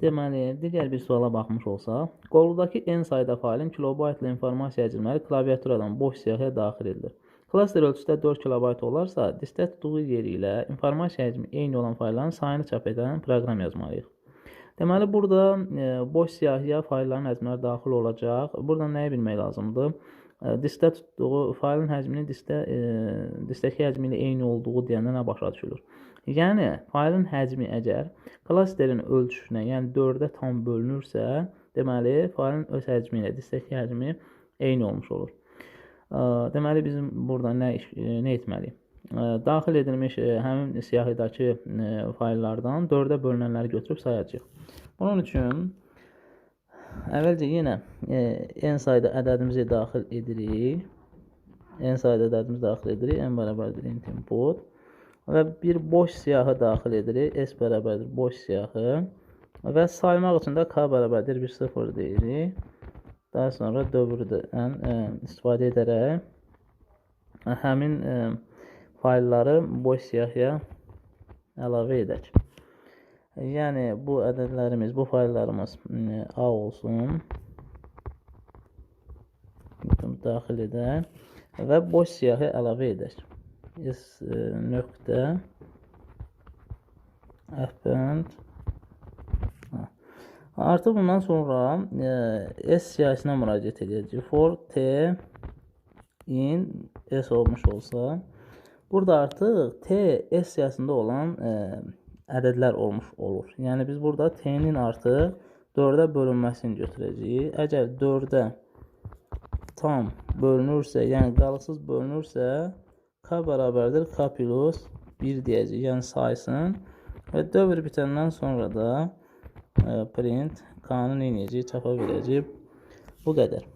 Deməli, digər bir suala baxmış olsaq, qoludakı n sayda faylın kilobaytlı informasiya həcmləri klaviaturadan boş siyahıya daxil edilir. Klaster ölçüsü 4 kilobayt olarsa, diskdə tutduğu yeri ilə informasiya həcmi eyni olan faylların sayını çap edən proqram yazmalıyıq. Deməli, burada boş siyahıya faylların həcmləri daxil olacaq. Burada nəyi bilmək lazımdır? Diskdə tutduğu faylın həcminin diskdəki həcmi ilə eyni olduğu deyəndə nə başa düşülür? Yəni, faylın həcmi əgər klasterin ölçüsünə, yəni 4-ə tam bölünürsə, deməli, faylın öz həcmi ilə diskdəki həcmi eyni olmuş olur. Deməli, bizim burada nə etməliyik? Daxil edilmiş həmin siyahıdakı fayllardan 4-ə bölünənləri götürüb sayacağıq. Bunun üçün əvvəlcə yenə n sayda ədədimizi daxil edirik. N sayda ədədimizi daxil edirik. N bərabərdir int input. Və bir boş siyahı daxil edirik. S bərabərdir boş siyahı. Və saymaq üçün də K bərabərdir 1,0 deyirik. Daha sonra dövrdən istifadə edərək həmin faylları boş siyahıya əlavə edək. Yəni, bu ədədlərimiz, bu fayllarımız A olsun. Daxil edək və boş siyahı əlavə edək. S nöqtə append. Artıq bundan sonra S siyahısına müraciət edəcəyik. For T in S olmuş olsa, burada artıq T S siyahısında olan ədədlər olmuş olur. Yəni, biz burada T-nin artıq 4-ə bölünməsini götürəcəyik. Əgər 4-ə tam bölünürsə, yəni qalıqsız bölünürsə, K bərabərdir K plus 1 deyəcəyik, yəni sayısın. Və dövr bitəndən sonra da print K-nı eləyəcəyik, çapa verəcəyik. Bu qədər.